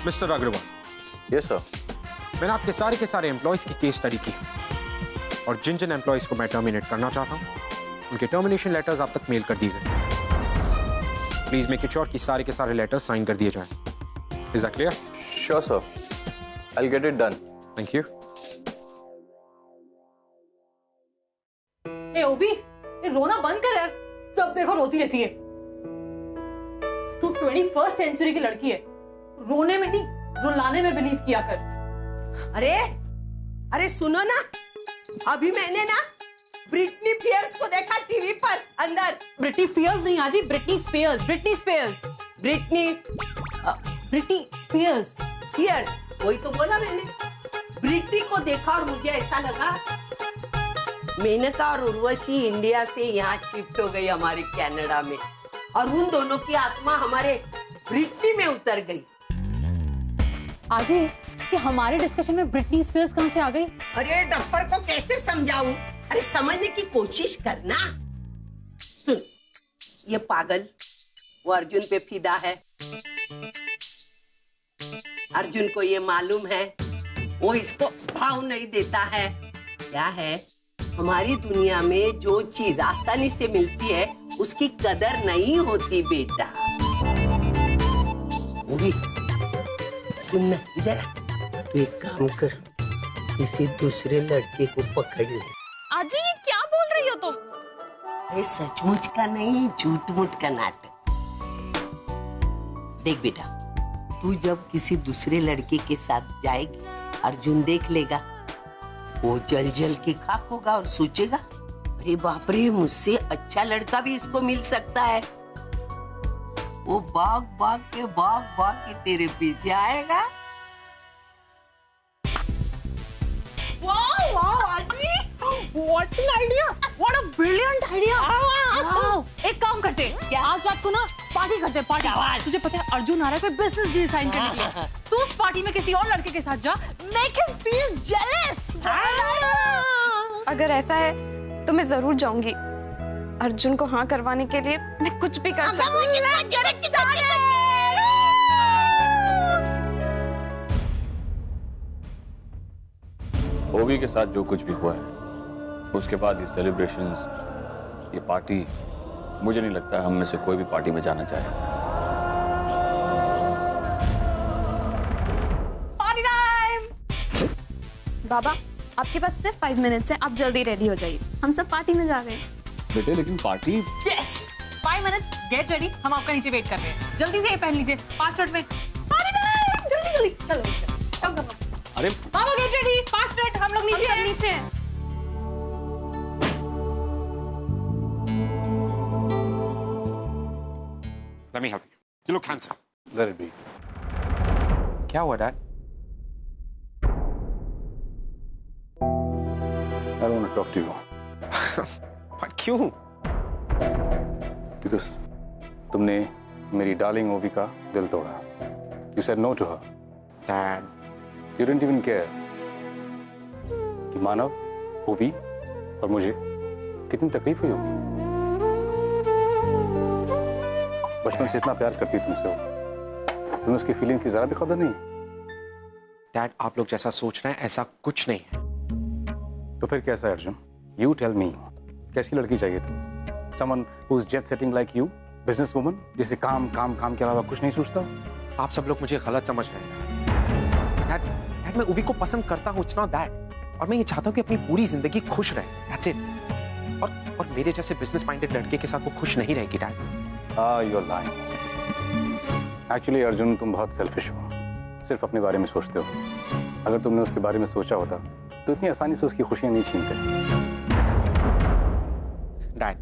Mister Agarwal. Yes sir. मैंने आपके सारे के सारे एम्प्लॉयज की केस स्टडी की और जिन जिन एम्प्लॉयज को मैं टर्मिनेट करना चाहता हूं उनके टर्मिनेशन लेटर्स आप तक मेल कर दिए गए। प्लीज मेक श्योर कि सारे के सारे लेटर्स साइन कर दिए जाएं। Is that clear? Sure sir, I will get it done. Thank you. ए ओबी, ये रोना बंद कर यार, जब देखो रोती रहती है। तू 21st सेंचुरी की लड़की है, रोने में नहीं रुलाने में बिलीव किया कर। अरे अरे सुनो ना, अभी मैंने ना ब्रिटनी स्पीयर्स को देखा टीवी पर अंदर। ब्रिटनी स्पीयर्स नहीं आजी, Britney Spears. Britney Spears. Britney Spears. Spears, वही तो बोला मैंने। ब्रिटनी को देखा और मुझे ऐसा लगा मेनका और उर्वशी इंडिया से यहाँ शिफ्ट हो गई हमारे कनाडा में, और उन दोनों की आत्मा हमारे ब्रिटनी में उतर गई। आजी, कि हमारे डिस्कशन में ब्रिटनी स्पीयर्स कहाँ से आ गई? अरे डफर को कैसे समझाऊं? अरे समझने की कोशिश करना। सुन, ये पागल वो अर्जुन पे फिदा है। अर्जुन को ये मालूम है वो इसको भाव नहीं देता है। क्या है, हमारी दुनिया में जो चीज आसानी से मिलती है उसकी कदर नहीं होती बेटा। वो भी सुन ना, इधर तू एक काम कर, किसी दूसरे लड़के को पकड़ ले। आजी, ये क्या बोल रही हो तुम? ये सचमुच का नहीं, झूठ मूठ का नाटक। देख बेटा, तू जब किसी दूसरे लड़के के साथ जाएगी, अर्जुन देख लेगा, वो जल जल के खाक होगा और सोचेगा अरे बाप रे, मुझसे अच्छा लड़का भी इसको मिल सकता है। वो भाग भाग के तेरे पीछे आएगा। वाओ वाओ आजी, what an idea, what a brilliant idea. Wow, एक काम करते, आज रात को ना पार्टी करते, पार्टी। तुझे पता है अर्जुन आ रहा है कोई बिजनेस डील साइन करने के लिए। तू उस पार्टी में किसी और लड़के के साथ जा, मेक हिम फील जेलस। अगर ऐसा है तो मैं जरूर जाऊंगी। अर्जुन को हाँ करवाने के लिए मैं कुछ भी कर सकती हूँ। ओवी के साथ जो कुछ भी हुआ है, उसके बाद ये सेलिब्रेशंस, ये पार्टी, मुझे नहीं लगता हम में से कोई भी पार्टी में जाना चाहे। Party time. बाबा, आपके पास सिर्फ 5 मिनट्स हैं, आप जल्दी रेडी हो जाइए, हम सब पार्टी में जा रहे हैं। बेटे लेकिन party. Yes, 5 minutes, get ready, हम आपका नीचे वेट कर रहे हैं। जल्दी से ये पहन लीजिए, 5 मिनट में पार्टी टाइम। जल्दी जल्दी चलो, कम करो। अरे बाबा गेट रेडी, 5 मिनट, हम लोग नीचे हैं। नीचे हैं। Let me help you. You look handsome. let it be. क्या हुआ dad? I don't want to talk to you But क्यों? because तुमने मेरी डार्लिंग ओवी का दिल तोड़ा। You said no to her. Dad, You didn't even care कि मानव, ओवी और मुझे कितनी तकलीफ हुई होगी। बचपन से इतना प्यार करती तुमसे वो, तुम्हें उसकी फीलिंग की जरा भी कदर नहीं। डैड आप लोग जैसा सोच रहे हैं ऐसा कुछ नहीं है। तो फिर कैसा है अर्जुन? You tell me, कैसी लड़की चाहिए थी? Someone who's jet setting like you, business woman, जिसे काम काम काम के अलावा कुछ नहीं सोचता? आप सब लोग मुझे गलत समझ रहे हैं। डैड मैं ओवी को पसंद करता हूँ, इट्स नॉट दैट। और मैं ये चाहता हूँ कि अपनी पूरी जिंदगी खुश रहे, दैट्स इट। और मेरे जैसे बिजनेस माइंडेड लड़के के साथ वो खुश नहीं रहेगी dad. You're lying. Actually Arjun, तुम बहुत सेल्फिश हो, सिर्फ अपने बारे में सोचते हो। अगर तुमने उसके बारे में सोचा होता तो इतनी आसानी से उसकी खुशियां नहीं छीनते। डैड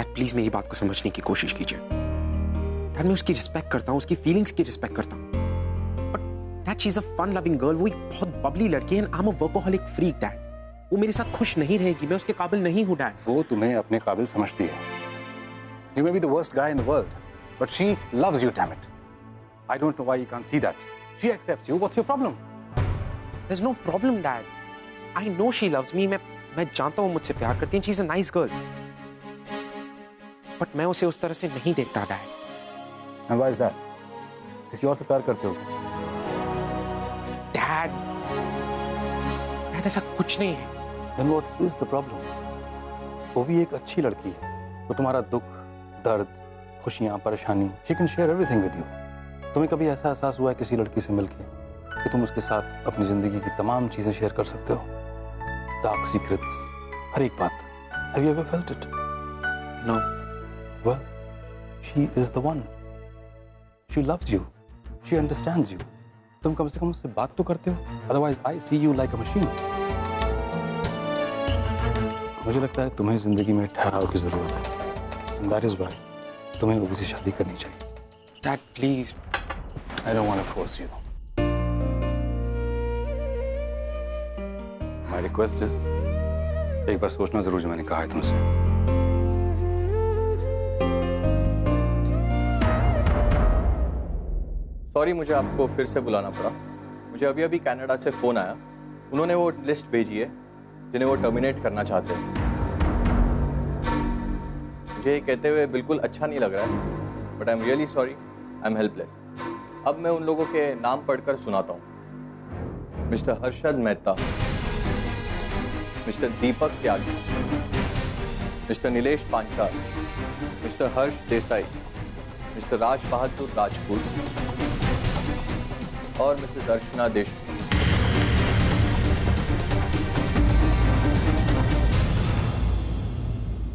प्लीज मेरी बात को समझने की कोशिश कीजिए। डैड मैं उसकी रिस्पेक्ट करता हूँ, उसकी फीलिंग्स की रिस्पेक्ट करता हूँ। Dad she is a fun loving girl, वो एक बहुत बबली लड़की है and I am a workaholic freak dad. वो मेरे साथ खुश नहीं रहेगी, मैं उसके काबिल नहीं हूँ डैड। वो तुम्हें अपने काबिल समझती है। You may be the worst guy in the world, but she loves you, damn it. I don't know why you can't see that. She accepts you. What's your problem? There's no problem, Dad. I know she loves me. मैं जानता हूँ मुझसे प्यार करती है। She's a nice girl. But मैं उसे उस तरह से नहीं देखता, Dad. And why is that? किसी और से प्यार करते हो? डैड, ऐसा कुछ नहीं है। Then what is the problem? वो भी एक अच्छी लड़की है, वो तुम्हारा दुख, दर्द, खुशियाँ, परेशानी, she can share everything with you. तुम्हें कभी ऐसा एहसास हुआ है किसी लड़की से मिलके कि तुम उसके साथ अपनी जिंदगी की तमाम चीजें शेयर कर सकते हो? डार्क सीक्रेट्स, हर एक बात। Have you ever felt it? No. Well, she is the one. She loves you. She understands you. तुम कम से कम उससे बात तो करते हो। Otherwise, I see you like a machine. मुझे लगता है तुम्हें जिंदगी में ठहराव की जरूरत है। And that is why तुम्हें ओबी से शादी करनी चाहिए। Dad, please. I don't want to force you. My request is, एक बार सोचना जरूर जो मैंने कहा है तुमसे। सॉरी, मुझे आपको फिर से बुलाना पड़ा। मुझे अभी अभी कनाडा से फोन आया। उन्होंने वो लिस्ट भेजी है जिन्हें वो टर्मिनेट करना चाहते हैं। मुझे ये कहते हुए बिल्कुल अच्छा नहीं लग रहा है, but I am really sorry, I am helpless. अब मैं उन लोगों के नाम पढ़कर सुनाता हूँ। मिस्टर हर्षद मेहता, मिस्टर दीपक त्यागी, मिस्टर नीलेश पांचाल, मिस्टर हर्ष देसाई, मिस्टर राज बहादुर राजपूत और मिसेस दर्शना देशमुख।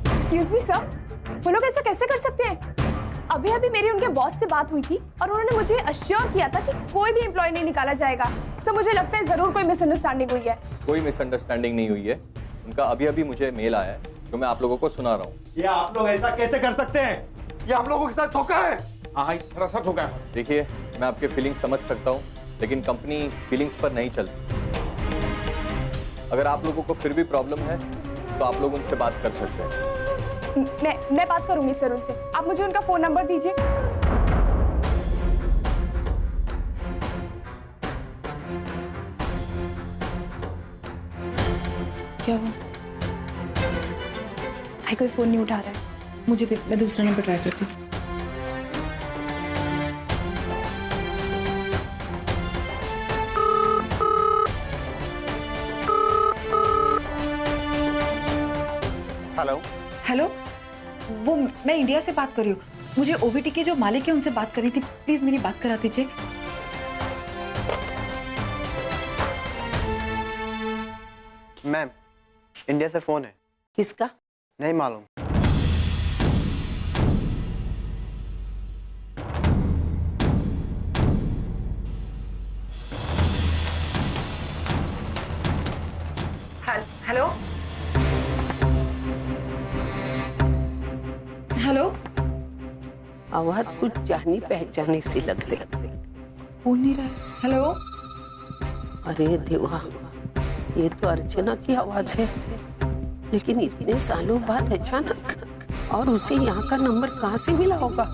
एक्सक्यूज मी सर, वो लोग ऐसा कैसे कर सकते हैं? अभी अभी मेरी उनके बॉस से बात हुई थी और उन्होंने मुझे अश्योर किया था कि कोई भी एम्प्लॉय नहीं निकाला जाएगा। सर मुझे लगता है जरूर कोई मिसअंडरस्टैंडिंग हुई है। कोई मिसअंडरस्टैंडिंग नहीं हुई है। उनका अभी अभी मुझे मेल आया है जो मैं आप लोगों को सुना रहा हूँ। ये आप लोग ऐसा कैसे कर सकते हैं? ये आप लोगों के साथ धोखा है। हाँ, इस तरह से धोखा है। देखिए, मैं आपके फीलिंग्स समझ सकता हूँ, लेकिन कंपनी फीलिंग्स पर नहीं चलती। अगर आप लोगों को फिर भी प्रॉब्लम है तो आप लोग उनसे बात कर सकते हैं। मैं बात करूंगी सर उनसे। आप मुझे उनका फोन नंबर दीजिए। क्या हुआ? कोई फोन नहीं उठा रहा है। मुझे दे, मैं दूसरा नंबर ट्राई करती हूँ। हेलो। हेलो, वो मैं इंडिया से बात कर रही हूँ। मुझे ओबीटी के जो मालिक है उनसे बात करनी थी। प्लीज मेरी बात करा दीजिए। मैम, इंडिया से फोन है। किसका? नहीं मालूम। हेलो हेलो, आवाज कुछ जानी पहचानी सी लग रही। फोन नहीं रहा है। हेलो, अरे देवा, ये तो अर्चना की आवाज है, लेकिन इतने सालों बाद अचानक, और उसे यहाँ का नंबर कहाँ से मिला होगा?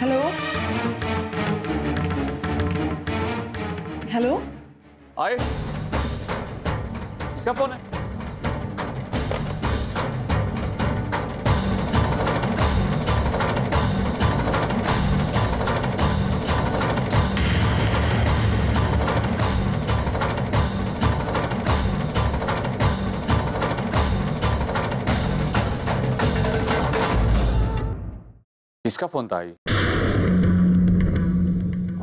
हेलो हेलो, आए, किसका फोन है? किसका फोन था?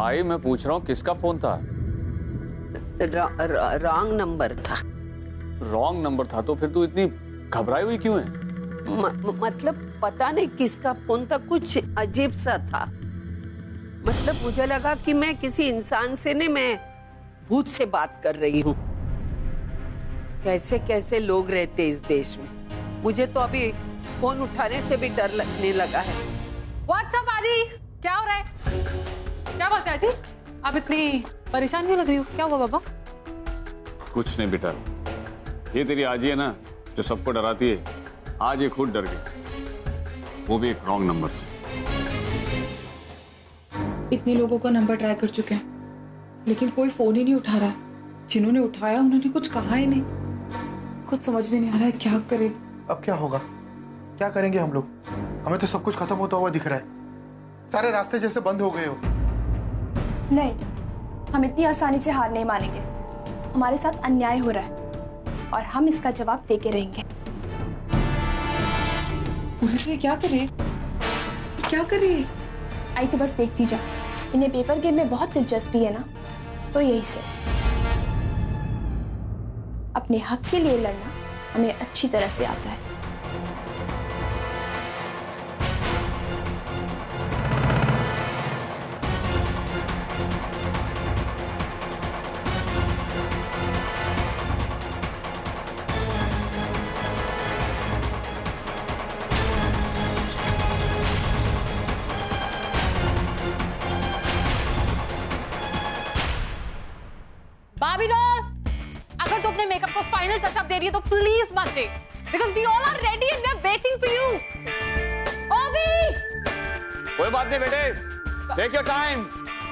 आई मैं पूछ रहा हूँ किसका फोन था? रॉन्ग नंबर था। रॉन्ग नंबर था तो फिर तू इतनी घबराई हुई क्यों है? मतलब पता नहीं किसका फोन था, कुछ अजीब सा था। मतलब मुझे लगा कि मैं किसी इंसान से नहीं, मैं भूत से बात कर रही हूँ। कैसे कैसे लोग रहते इस देश में। मुझे तो अभी फोन उठाने से भी डर लगने लगा है। व्हाट्सअप आजी, क्या हो रहा है? क्या बात है आजी? आप इतनी परेशान क्यों लग रही हो? क्या हुआ बाबा? कुछ नहीं बेटा, ये तेरी आजी है ना जो सबको डराती है, आज ये खुद डर गई, वो भी एक रॉन्ग नंबर से। इतने लोगों का नंबर ट्राई कर चुके हैं, लेकिन कोई फोन ही नहीं उठा रहा। जिन्होंने उठाया उन्होंने कुछ कहा ही नहीं। कुछ समझ में नहीं आ रहा है क्या करे। अब क्या होगा? क्या करेंगे हम लोग? हमें तो सब कुछ खत्म होता हुआ दिख रहा है, सारे रास्ते जैसे बंद हो गए हो। नहीं, हम इतनी आसानी से हार नहीं मानेंगे। हमारे साथ अन्याय हो रहा है और हम इसका जवाब देके रहेंगे। क्या करे? क्या करे? आई तो बस देखती जा। इन्हें पेपर गेम में बहुत दिलचस्पी है ना, तो यही से अपने हक के लिए लड़ना हमें अच्छी तरह से आता है। बाबी डॉल, अगर तू अपने मेकअप को फाइनल टचअप दे रही है तो प्लीज मत दे, because we all are ready and we are waiting for you. ओवी, कोई बात नहीं बेटे, take your time,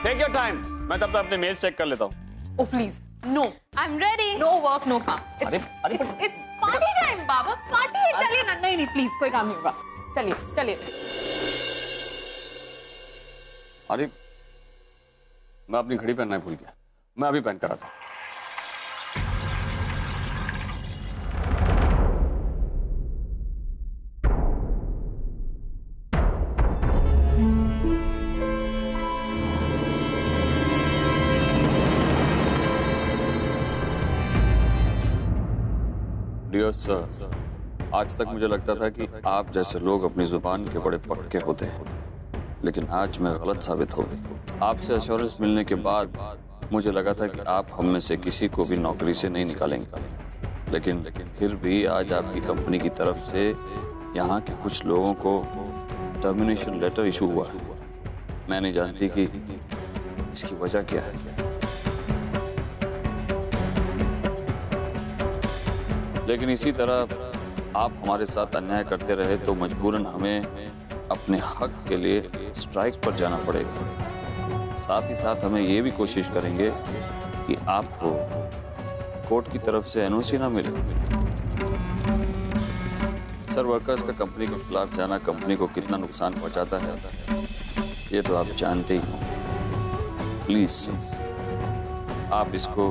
take your time. मैं तब तक अपने मेल्स चेक कर लेता हूँ। Oh please, no, I am ready. No work, no काम। अरे इट्स पार्टी टाइम बाबा, पार्टी है। चलिए ना। नहीं प्लीज, कोई काम नहीं होगा। चलिए चलिए। अरे मैं अपनी घड़ी पहनना भूल गया, मैं अभी पहन कर आता हूँ। डियर सर, आज तक मुझे लगता था कि आप जैसे लोग अपनी जुबान के बड़े पक्के होते हैं, लेकिन आज मैं गलत साबित हो गई। आपसे एश्योरेंस मिलने के बाद मुझे लगा था कि आप हम में से किसी को भी नौकरी से नहीं निकालेंगे, लेकिन फिर भी आज आपकी कंपनी की तरफ से यहाँ के कुछ लोगों को टर्मिनेशन लेटर इशू हुआ है। मैं नहीं जानती कि इसकी वजह क्या है, लेकिन इसी तरह आप हमारे साथ अन्याय करते रहे तो मजबूरन हमें अपने हक के लिए स्ट्राइक पर जाना पड़ेगा। साथ ही साथ हमें ये भी कोशिश करेंगे कि आपको कोर्ट की तरफ से एनओसी ना मिले। सर, वर्कर्स का कंपनी के खिलाफ जाना कंपनी को कितना नुकसान पहुंचाता है ये तो आप जानते ही हो। प्लीज आप इसको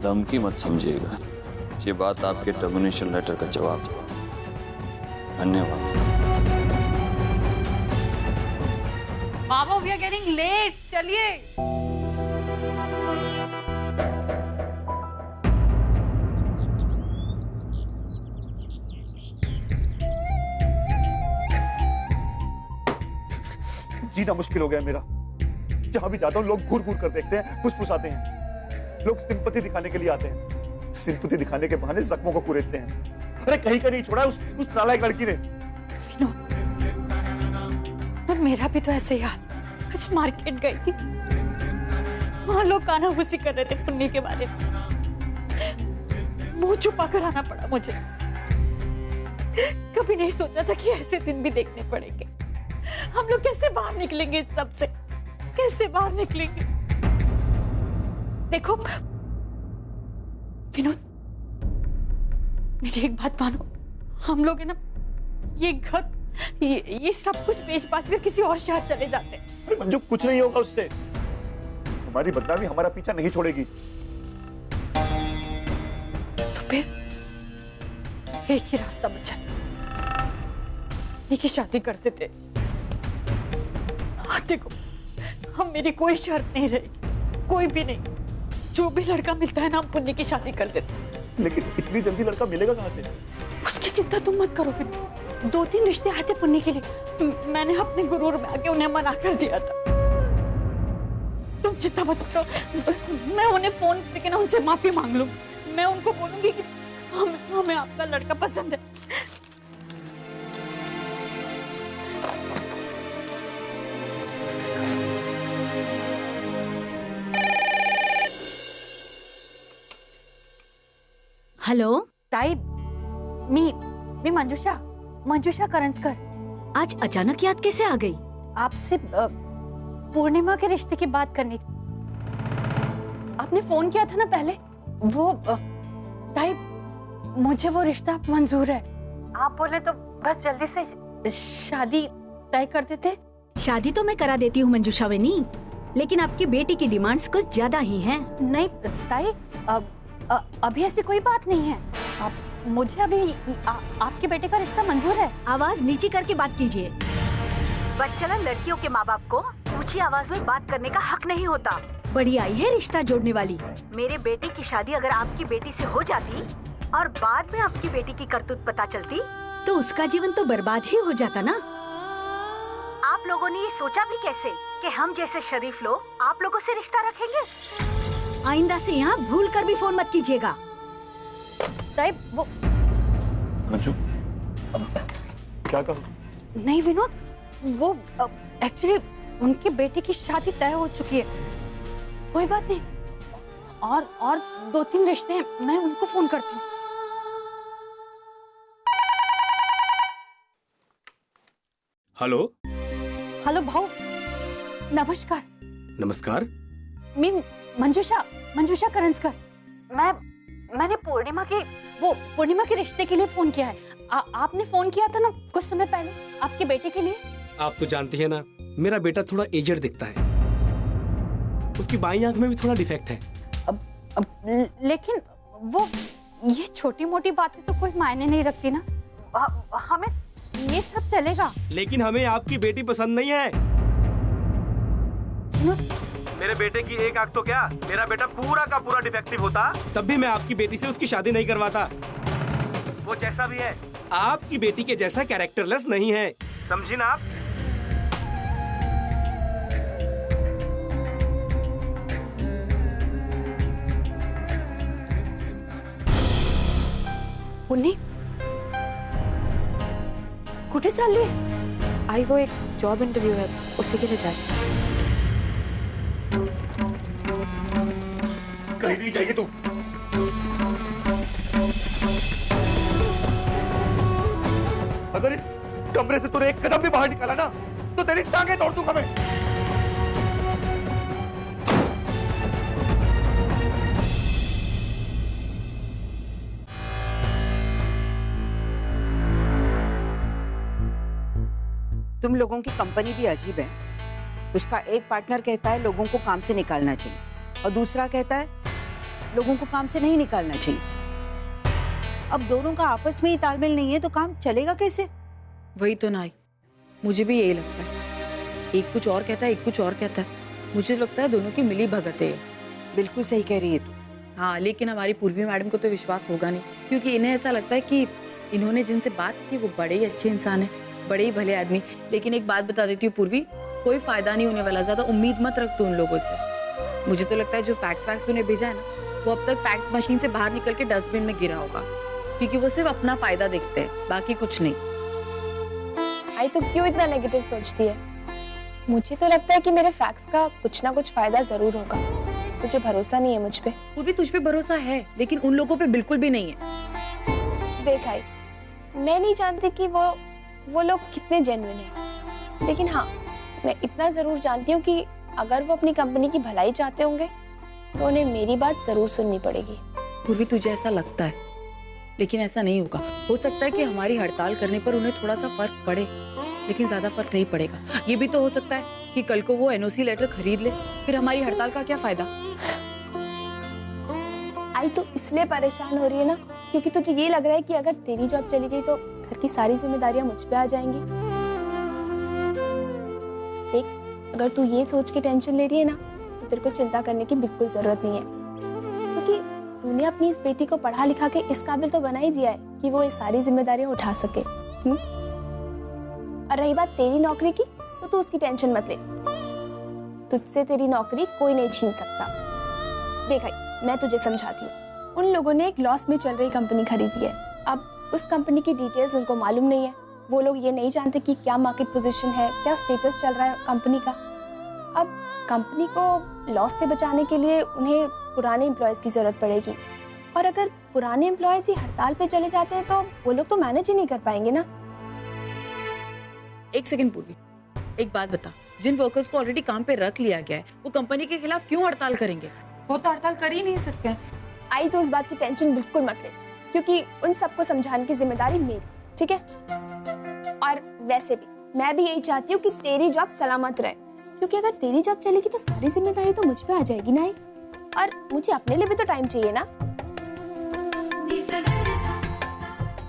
धमकी मत समझिएगा, ये बात आपके टर्मिनेशन लेटर का जवाब है। धन्यवाद। बाबा, वी आर गेटिंग लेट, चलिए। जीना मुश्किल हो गया मेरा। जहां भी जाता हूं लोग घूर घूर कर देखते हैं, फुसफुसाते हैं। लोग सिंपैथी दिखाने के लिए आते हैं, सिंपैथी दिखाने के बहाने जख्मों को कुरेदते हैं। अरे कहीं का नहीं छोड़ा उस नालायक लड़की ने। पर मेरा भी तो ऐसे ही हाल। आज मार्केट गई थी, वहां लोग कानाफूसी कर रहे थे पुन्नी के बारे में। मुंह छुपा कर आना पड़ा मुझे। कभी नहीं सोचा था कि ऐसे दिन भी देखने पड़ेंगे। हम लोग कैसे बाहर निकलेंगे इस सब से? कैसे बाहर निकलेंगे? देखो विनोद, मेरी एक बात मानो, हम लोग है ना ये घर ये सब कुछ बेच बाच कर किसी और शहर चले जाते हैं। अरे मंजू, कुछ नहीं होगा उससे। हमारी बदनामी हमारा पीछा नहीं छोड़ेगी। तो फिर एक ही रास्ता बचा, एक ही शादी करते थे। देखो, हम मेरी कोई शर्त नहीं रहेगी, कोई भी नहीं। जो भी लड़का मिलता है ना, हम पुन्नी की शादी कर देते। लेकिन इतनी जल्दी लड़का मिलेगा कहां से? उसकी चिंता तुम मत करो। फिर 2-3 रिश्ते आते पुन्नी के लिए, मैंने अपने गुरूर में आके उन्हें मना कर दिया था। तुम चिंता मत करो, मैं उन्हें फोन करके ना उनसे माफी मांग लूं। मैं उनको बोलूंगी कि हमें आपका लड़का पसंद है। हॅलो ताई, मी मंजुषा करंजकर। आज अचानक याद कैसे आ गई? आपसे पूर्णिमा के रिश्ते की बात करनी थी। आपने फोन किया था ना पहले। वो ताई, मुझे वो रिश्ता मंजूर है। आप बोले तो बस जल्दी से शादी तय कर देते। शादी तो मैं करा देती हूँ मंजूषा वेनी, लेकिन आपकी बेटी की डिमांड्स कुछ ज्यादा ही हैं। नहीं ताई, अभी ऐसी कोई बात नहीं है। मुझे अभी आपके बेटे का रिश्ता मंजूर है। आवाज नीची करके बात कीजिए। बच्चा लड़कियों के माँ बाप को ऊंची आवाज में बात करने का हक नहीं होता। बड़ी आई है रिश्ता जोड़ने वाली। मेरे बेटे की शादी अगर आपकी बेटी से हो जाती और बाद में आपकी बेटी की करतूत पता चलती तो उसका जीवन तो बर्बाद ही हो जाता ना। आप लोगों ने ये सोचा भी कैसे कि हम जैसे शरीफ लोग आप लोगों से रिश्ता रखेंगे? आइंदा से यहाँ भूल कर भी फोन मत कीजिएगा। वो मंजू, क्या कहो? नहीं विनोद, वो एक्चुअली उनके बेटे की शादी तय हो चुकी है। कोई बात नहीं, और 2-3 रिश्ते हैं, मैं उनको फोन करती हूँ। हेलो भाऊ, नमस्कार। नमस्कार। मैं मंजूषा करंजकर। मैंने पूर्णिमा के रिश्ते के लिए फोन किया है। आपने फोन किया था ना कुछ समय पहले आपके बेटे के लिए। आप तो जानती है ना, मेरा बेटा थोड़ा एजड दिखता है, उसकी बाईं आंख में भी थोड़ा डिफेक्ट है। लेकिन वो ये छोटी मोटी बातें तो कोई मायने नहीं रखती ना। हमें ये सब चलेगा। लेकिन हमें आपकी बेटी पसंद नहीं है। मेरे बेटे की एक आंख तो क्या, मेरा बेटा पूरा का पूरा डिफेक्टिव होता तब भी मैं आपकी बेटी से उसकी शादी नहीं करवाता। वो जैसा भी है आपकी बेटी के जैसा कैरेक्टरलेस नहीं है, समझी ना आप? उन्हें कुठे चालली? आई वो एक जॉब इंटरव्यू है, उसी के लिए जाए। कहीं नहीं जाएगी तू। अगर इस कमरे से तूने एक कदम भी बाहर निकाला ना तो तेरी टांगे तोड़ दूंगा मैं। तुम लोगों की कंपनी भी अजीब है। उसका एक पार्टनर कहता है लोगों को काम से निकालना चाहिए और दूसरा कहता है लोगों को काम से नहीं निकालना चाहिए। अब दोनों का आपस में ही तालमेल नहीं है तो काम चलेगा कैसे? वही तो ना, मुझे भी यही लगता है। एक कुछ और कहता है, एक कुछ और कहता है। मुझे लगता है दोनों की मिली भगत है। बिल्कुल सही कह रही है तू। हाँ, लेकिन हमारी पूर्वी मैडम को तो विश्वास होगा नहीं, क्योंकि इन्हें ऐसा लगता है कि इन्होंने जिनसे बात की वो बड़े ही अच्छे इंसान है, बड़े ही भले आदमी। लेकिन एक बात बता देती हूँ पूर्वी, कोई फायदा नहीं होने वाला। ज्यादा उम्मीद मत रख तू उन लोगों से। मुझे तो लगता है जो फैक्स तूने भेजा है ना, वो अब तक फैक्स मशीन से बाहर निकल के डस्टबिन में गिरा होगा, क्योंकि वो सिर्फ अपना फायदा देखते हैं, बाकी कुछ नहीं। आई तो क्यों इतना नेगेटिव सोचती है? मुझे तो लगता है कि मेरे फैक्स का कुछ ना कुछ फायदा जरूर होगा। तुझे भरोसा नहीं है मुझ पे? पूर्वी तुझ पे भरोसा है, लेकिन उन लोगों पे बिल्कुल भी नहीं है। देख आई, मैं नहीं जानती कि वो लोग कितने जेन्युइन हैं, लेकिन हाँ मैं इतना जरूर जानती हूँ कि अगर वो अपनी कंपनी की भलाई चाहते होंगे तो उन्हें मेरी बात जरूर सुननी पड़ेगी। पूर्वी तुझे ऐसा लगता है, लेकिन ऐसा नहीं होगा। हो सकता है कि हमारी हड़ताल करने पर उन्हें थोड़ा सा फर्क पड़े, लेकिन ज्यादा फर्क नहीं पड़ेगा। ये भी तो हो सकता है कि कल को वो एनओसी लेटर खरीद ले, फिर हमारी हड़ताल का क्या फायदा? आई तो इसलिए परेशान हो रही है ना क्योंकि तुझे ये लग रहा है कि अगर तेरी जॉब चली गई तो घर की सारी जिम्मेदारियां मुझ पे आ जाएंगी। देख, अगर तू ये सोच के टेंशन ले रही है ना तो तेरे को चिंता करने की बिल्कुल जरूरत नहीं है, क्योंकि तूने अपनी इस बेटी को पढ़ा लिखा के इस काबिल तो बना ही दिया है कि वो ये सारी जिम्मेदारियां उठा सके। और रही बात तेरी नौकरी की, तो तू उसकी टेंशन मत ले। तुझसे तेरी नौकरी कोई नहीं छीन सकता। देख आई, मैं तुझे समझाती हूँ। उन लोगों ने एक लॉस में चल रही कंपनी खरीदी है। अब उस कंपनी की डिटेल्स उनको मालूम नहीं है। वो लोग ये नहीं जानते कि क्या मार्केट पोजीशन है, क्या स्टेटस चल रहा है कंपनी का। अब कंपनी को लॉस से बचाने के लिए उन्हें पुराने एम्प्लॉयज की जरूरत पड़ेगी, और अगर पुराने एम्प्लॉयज ही हड़ताल पे चले जाते हैं तो वो लोग तो मैनेज ही नहीं कर पाएंगे ना। एक सेकंड पूर्वी, एक बात बता, जिन वर्कर्स को ऑलरेडी काम पे रख लिया गया है वो कंपनी के खिलाफ क्यों हड़ताल करेंगे? वो तो हड़ताल कर ही नहीं सकते। आई तो उस बात की टेंशन बिल्कुल मत ले, क्योंकि उन सबको समझाने की जिम्मेदारी मेरी। ठीक है? और वैसे भी मैं भी यही चाहती हूँ कि तेरी जॉब सलामत रहे, क्योंकि अगर तेरी जॉब चलेगी तो सारी जिम्मेदारी तो मुझ पे आ जाएगी ना, और मुझे अपने लिए भी तो टाइम चाहिए ना,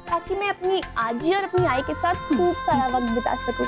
ताकि मैं अपनी आजी और अपनी आई के साथ खूब सारा वक्त बिता सकूं।